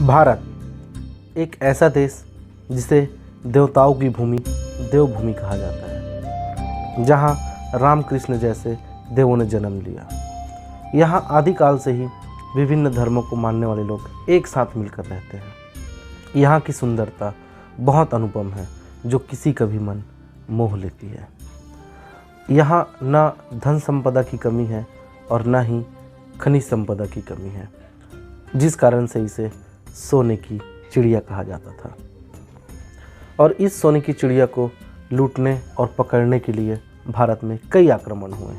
भारत एक ऐसा देश जिसे देवताओं की भूमि देवभूमि कहा जाता है, जहाँ रामकृष्ण जैसे देवों ने जन्म लिया। यहाँ आदिकाल से ही विभिन्न धर्मों को मानने वाले लोग एक साथ मिलकर रहते हैं। यहाँ की सुंदरता बहुत अनुपम है, जो किसी का भी मन मोह लेती है। यहाँ न धन संपदा की कमी है और न ही खनिज संपदा की कमी है, जिस कारण से इसे सोने की चिड़िया कहा जाता था। और इस सोने की चिड़िया को लूटने और पकड़ने के लिए भारत में कई आक्रमण हुए,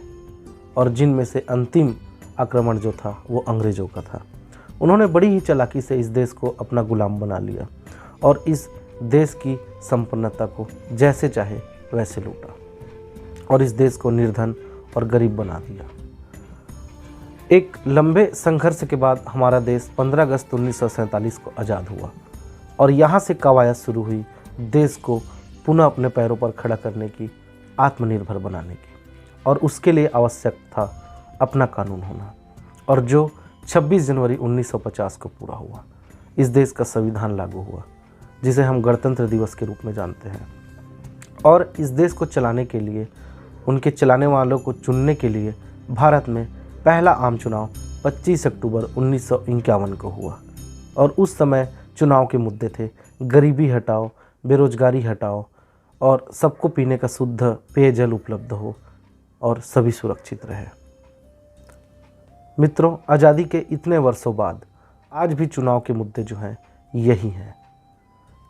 और जिनमें से अंतिम आक्रमण जो था वो अंग्रेज़ों का था। उन्होंने बड़ी ही चालाकी से इस देश को अपना गुलाम बना लिया और इस देश की संपन्नता को जैसे चाहे वैसे लूटा और इस देश को निर्धन और गरीब बना दिया। एक लंबे संघर्ष के बाद हमारा देश 15 अगस्त 1947 को आज़ाद हुआ और यहाँ से कवायद शुरू हुई देश को पुनः अपने पैरों पर खड़ा करने की, आत्मनिर्भर बनाने की। और उसके लिए आवश्यक था अपना कानून होना, और जो 26 जनवरी 1950 को पूरा हुआ। इस देश का संविधान लागू हुआ, जिसे हम गणतंत्र दिवस के रूप में जानते हैं। और इस देश को चलाने के लिए, उनके चलाने वालों को चुनने के लिए भारत में पहला आम चुनाव 25 अक्टूबर 1951 को हुआ। और उस समय चुनाव के मुद्दे थे गरीबी हटाओ, बेरोजगारी हटाओ, और सबको पीने का शुद्ध पेयजल उपलब्ध हो और सभी सुरक्षित रहे। मित्रों, आज़ादी के इतने वर्षों बाद आज भी चुनाव के मुद्दे जो हैं यही हैं।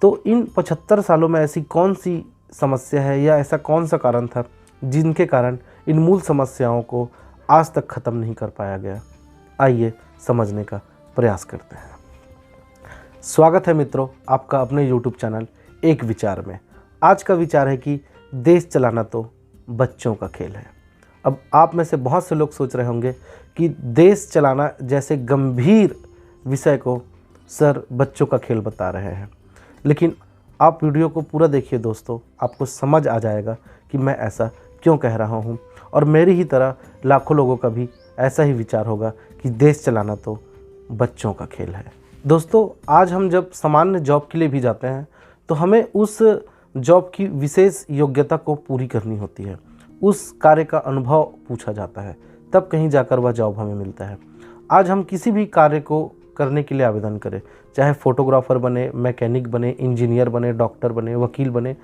तो इन 75 सालों में ऐसी कौन सी समस्या है या ऐसा कौन सा कारण था जिनके कारण इन मूल समस्याओं को आज तक ख़त्म नहीं कर पाया गया? आइए समझने का प्रयास करते हैं। स्वागत है मित्रों आपका अपने YouTube चैनल एक विचार में। आज का विचार है कि देश चलाना तो बच्चों का खेल है। अब आप में से बहुत से लोग सोच रहे होंगे कि देश चलाना जैसे गंभीर विषय को सर बच्चों का खेल बता रहे हैं, लेकिन आप वीडियो को पूरा देखिए दोस्तों, आपको समझ आ जाएगा कि मैं ऐसा क्यों कह रहा हूँ। और मेरी ही तरह लाखों लोगों का भी ऐसा ही विचार होगा कि देश चलाना तो बच्चों का खेल है। दोस्तों, आज हम जब सामान्य जॉब के लिए भी जाते हैं तो हमें उस जॉब की विशेष योग्यता को पूरी करनी होती है, उस कार्य का अनुभव पूछा जाता है, तब कहीं जाकर वह जॉब हमें मिलता है। आज हम किसी भी कार्य को करने के लिए आवेदन करें, चाहे फोटोग्राफर बने, मैकेनिक बने, इंजीनियर बने, डॉक्टर बने, वकील बने,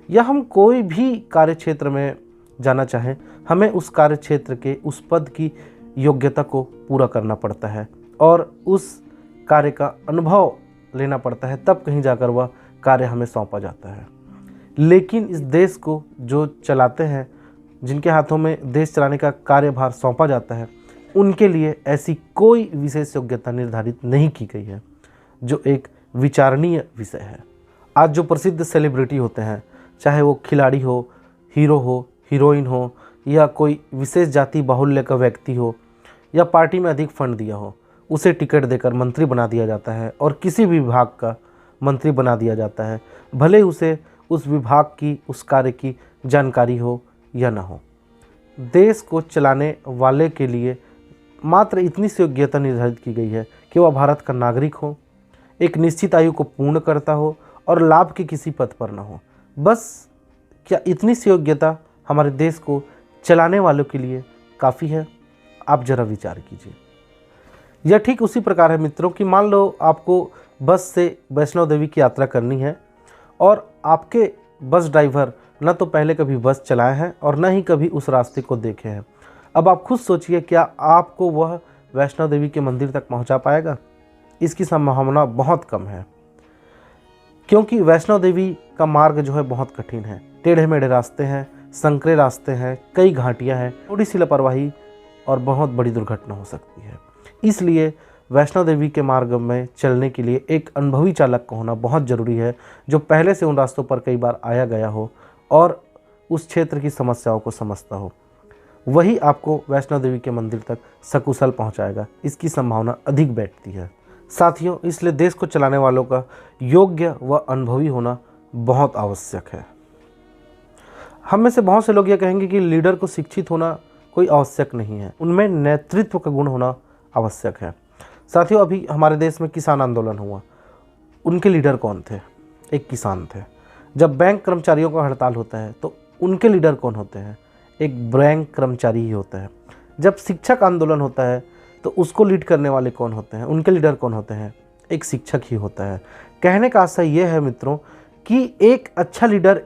या हम कोई भी कार्य क्षेत्र में जाना चाहें, हमें उस कार्य क्षेत्र के उस पद की योग्यता को पूरा करना पड़ता है और उस कार्य का अनुभव लेना पड़ता है, तब कहीं जाकर वह कार्य हमें सौंपा जाता है। लेकिन इस देश को जो चलाते हैं, जिनके हाथों में देश चलाने का कार्यभार सौंपा जाता है, उनके लिए ऐसी कोई विशेष योग्यता निर्धारित नहीं की गई है, जो एक विचारणीय विषय है। आज जो प्रसिद्ध सेलिब्रिटी होते हैं, चाहे वो खिलाड़ी हो, हीरो हो, हीरोइन हो, या कोई विशेष जाति बाहुल्य का व्यक्ति हो, या पार्टी में अधिक फंड दिया हो, उसे टिकट देकर मंत्री बना दिया जाता है और किसी भी विभाग का मंत्री बना दिया जाता है, भले उसे उस विभाग की, उस कार्य की जानकारी हो या ना हो। देश को चलाने वाले के लिए मात्र इतनी सी योग्यता निर्धारित की गई है कि वह भारत का नागरिक हो, एक निश्चित आयु को पूर्ण करता हो और लाभ के किसी पद पर न हो। बस क्या इतनी सी योग्यता हमारे देश को चलाने वालों के लिए काफ़ी है? आप ज़रा विचार कीजिए। यह ठीक उसी प्रकार है मित्रों कि मान लो आपको बस से वैष्णो देवी की यात्रा करनी है और आपके बस ड्राइवर न तो पहले कभी बस चलाए हैं और न ही कभी उस रास्ते को देखे हैं। अब आप खुद सोचिए, क्या आपको वह वैष्णो देवी के मंदिर तक पहुंचा पाएगा? इसकी संभावना बहुत कम है, क्योंकि वैष्णो देवी का मार्ग जो है बहुत कठिन है। टेढ़े मेढ़े रास्ते हैं, संकरे रास्ते हैं, कई घाटियां हैं, थोड़ी सी लापरवाही और बहुत बड़ी दुर्घटना हो सकती है। इसलिए वैष्णो देवी के मार्ग में चलने के लिए एक अनुभवी चालक का होना बहुत ज़रूरी है, जो पहले से उन रास्तों पर कई बार आया गया हो और उस क्षेत्र की समस्याओं को समझता हो। वही आपको वैष्णो देवी के मंदिर तक सकुशल पहुंचाएगा। इसकी संभावना अधिक बैठती है। साथियों, इसलिए देश को चलाने वालों का योग्य व अनुभवी होना बहुत आवश्यक है। हम में से बहुत से लोग ये कहेंगे कि लीडर को शिक्षित होना कोई आवश्यक नहीं है, उनमें नेतृत्व का गुण होना आवश्यक है। साथियों, अभी हमारे देश में किसान आंदोलन हुआ उनके लीडर कौन थे? एक किसान थे। जब बैंक कर्मचारियों का हड़ताल होता है तो उनके लीडर कौन होते हैं? एक बैंक कर्मचारी ही होता है। जब शिक्षक आंदोलन होता है तो उसको लीड करने वाले कौन होते हैं? उनके लीडर कौन होते हैं? एक शिक्षक ही होता है। कहने का आशय ये है मित्रों कि एक अच्छा लीडर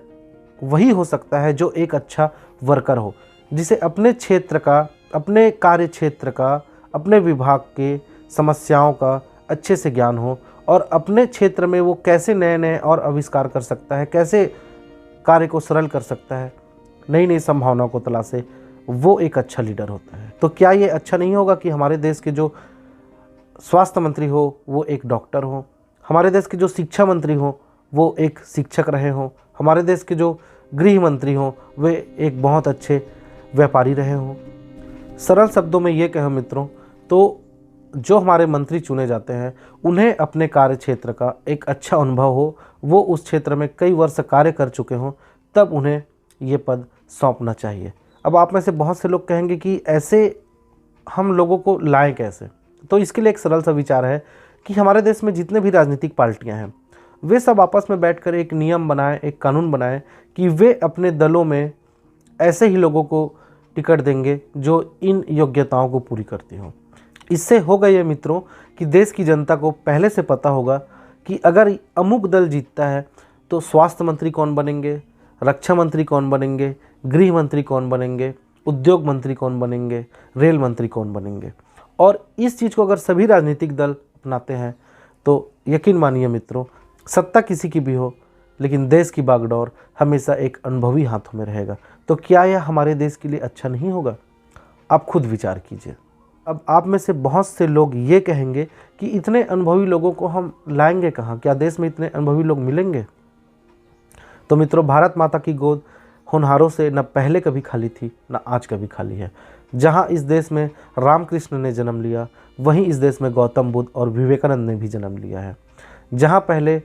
वही हो सकता है जो एक अच्छा वर्कर हो, जिसे अपने क्षेत्र का, अपने कार्य क्षेत्र का, अपने विभाग के समस्याओं का अच्छे से ज्ञान हो और अपने क्षेत्र में वो कैसे नए नए और आविष्कार कर सकता है, कैसे कार्य को सरल कर सकता है, नई नई संभावनाओं को तलाशे, वो एक अच्छा लीडर होता है। तो क्या ये अच्छा नहीं होगा कि हमारे देश के जो स्वास्थ्य मंत्री हो वो एक डॉक्टर हो, हमारे देश के जो शिक्षा मंत्री हो वो एक शिक्षक रहे हों, हमारे देश के जो गृह मंत्री हों वे एक बहुत अच्छे व्यापारी रहे हों। सरल शब्दों में ये कहें मित्रों तो जो हमारे मंत्री चुने जाते हैं उन्हें अपने कार्य क्षेत्र का एक अच्छा अनुभव हो, वो उस क्षेत्र में कई वर्ष कार्य कर चुके हों, तब उन्हें ये पद सौंपना चाहिए। अब आप में से बहुत से लोग कहेंगे कि ऐसे हम लोगों को लाएं कैसे? तो इसके लिए एक सरल सा विचार है कि हमारे देश में जितने भी राजनीतिक पार्टियां हैं वे सब आपस में बैठकर एक नियम बनाएं, एक कानून बनाएं कि वे अपने दलों में ऐसे ही लोगों को टिकट देंगे जो इन योग्यताओं को पूरी करती हों। इससे होगा ये मित्रों कि देश की जनता को पहले से पता होगा कि अगर अमुक दल जीतता है तो स्वास्थ्य मंत्री कौन बनेंगे, रक्षा मंत्री कौन बनेंगे, गृह मंत्री कौन बनेंगे, उद्योग मंत्री कौन बनेंगे, रेल मंत्री कौन बनेंगे। और इस चीज़ को अगर सभी राजनीतिक दल अपनाते हैं तो यकीन मानिए मित्रों, सत्ता किसी की भी हो लेकिन देश की बागडोर हमेशा एक अनुभवी हाथों में रहेगा। तो क्या यह हमारे देश के लिए अच्छा नहीं होगा? आप खुद विचार कीजिए। अब आप में से बहुत से लोग ये कहेंगे कि इतने अनुभवी लोगों को हम लाएंगे कहाँ? क्या देश में इतने अनुभवी लोग मिलेंगे? तो मित्रों, भारत माता की गोद होनहारों से न पहले कभी खाली थी न आज कभी खाली है। जहाँ इस देश में रामकृष्ण ने जन्म लिया वहीं इस देश में गौतम बुद्ध और विवेकानंद ने भी जन्म लिया है। जहाँ पहले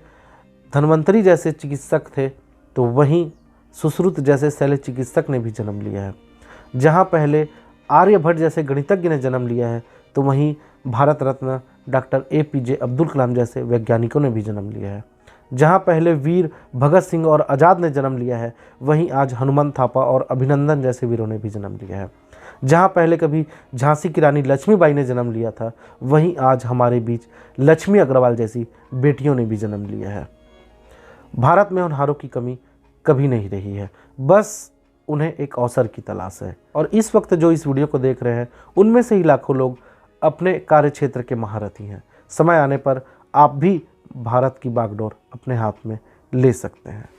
धन्वंतरी जैसे चिकित्सक थे तो वहीं सुश्रुत जैसे शल्य चिकित्सक ने भी जन्म लिया है। जहाँ पहले आर्यभट्ट जैसे गणितज्ञ ने जन्म लिया है तो वहीं भारत रत्न डॉक्टर APJ अब्दुल कलाम जैसे वैज्ञानिकों ने भी जन्म लिया है। जहाँ पहले वीर भगत सिंह और आज़ाद ने जन्म लिया है वहीं आज हनुमंत थापा और अभिनंदन जैसे वीरों ने भी जन्म लिया है। जहाँ पहले कभी झांसी की रानी लक्ष्मीबाई ने जन्म लिया था वहीं आज हमारे बीच लक्ष्मी अग्रवाल जैसी बेटियों ने भी जन्म लिया है। भारत में होनहारों की कमी कभी नहीं रही है, बस उन्हें एक अवसर की तलाश है। और इस वक्त जो इस वीडियो को देख रहे हैं उनमें से ही लाखों लोग अपने कार्य क्षेत्र के महारथी हैं। समय आने पर आप भी भारत की बागडोर अपने हाथ में ले सकते हैं।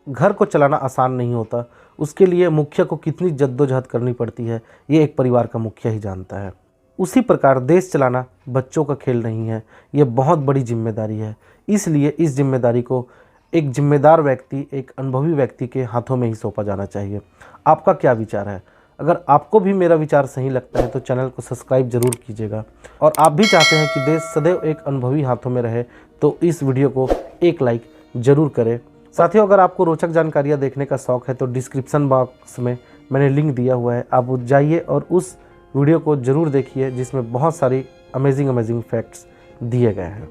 घर को चलाना आसान नहीं होता, उसके लिए मुखिया को कितनी जद्दोजहद करनी पड़ती है ये एक परिवार का मुखिया ही जानता है। उसी प्रकार देश चलाना बच्चों का खेल नहीं है, ये बहुत बड़ी जिम्मेदारी है। इसलिए इस जिम्मेदारी को एक जिम्मेदार व्यक्ति, एक अनुभवी व्यक्ति के हाथों में ही सौंपा जाना चाहिए। आपका क्या विचार है? अगर आपको भी मेरा विचार सही लगता है तो चैनल को सब्सक्राइब जरूर कीजिएगा। और आप भी चाहते हैं कि देश सदैव एक अनुभवी हाथों में रहे तो इस वीडियो को एक लाइक जरूर करें। साथियों, अगर आपको रोचक जानकारियाँ देखने का शौक़ है तो डिस्क्रिप्शन बॉक्स में मैंने लिंक दिया हुआ है, आप जाइए और उस वीडियो को ज़रूर देखिए जिसमें बहुत सारी अमेजिंग फैक्ट्स दिए गए हैं।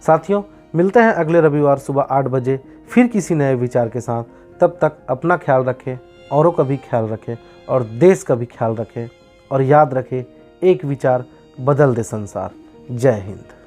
साथियों, मिलते हैं अगले रविवार सुबह 8 बजे फिर किसी नए विचार के साथ। तब तक अपना ख्याल रखें, औरों का भी ख्याल रखें और देश का भी ख्याल रखें। और याद रखें, एक विचार बदल दे संसार। जय हिंद।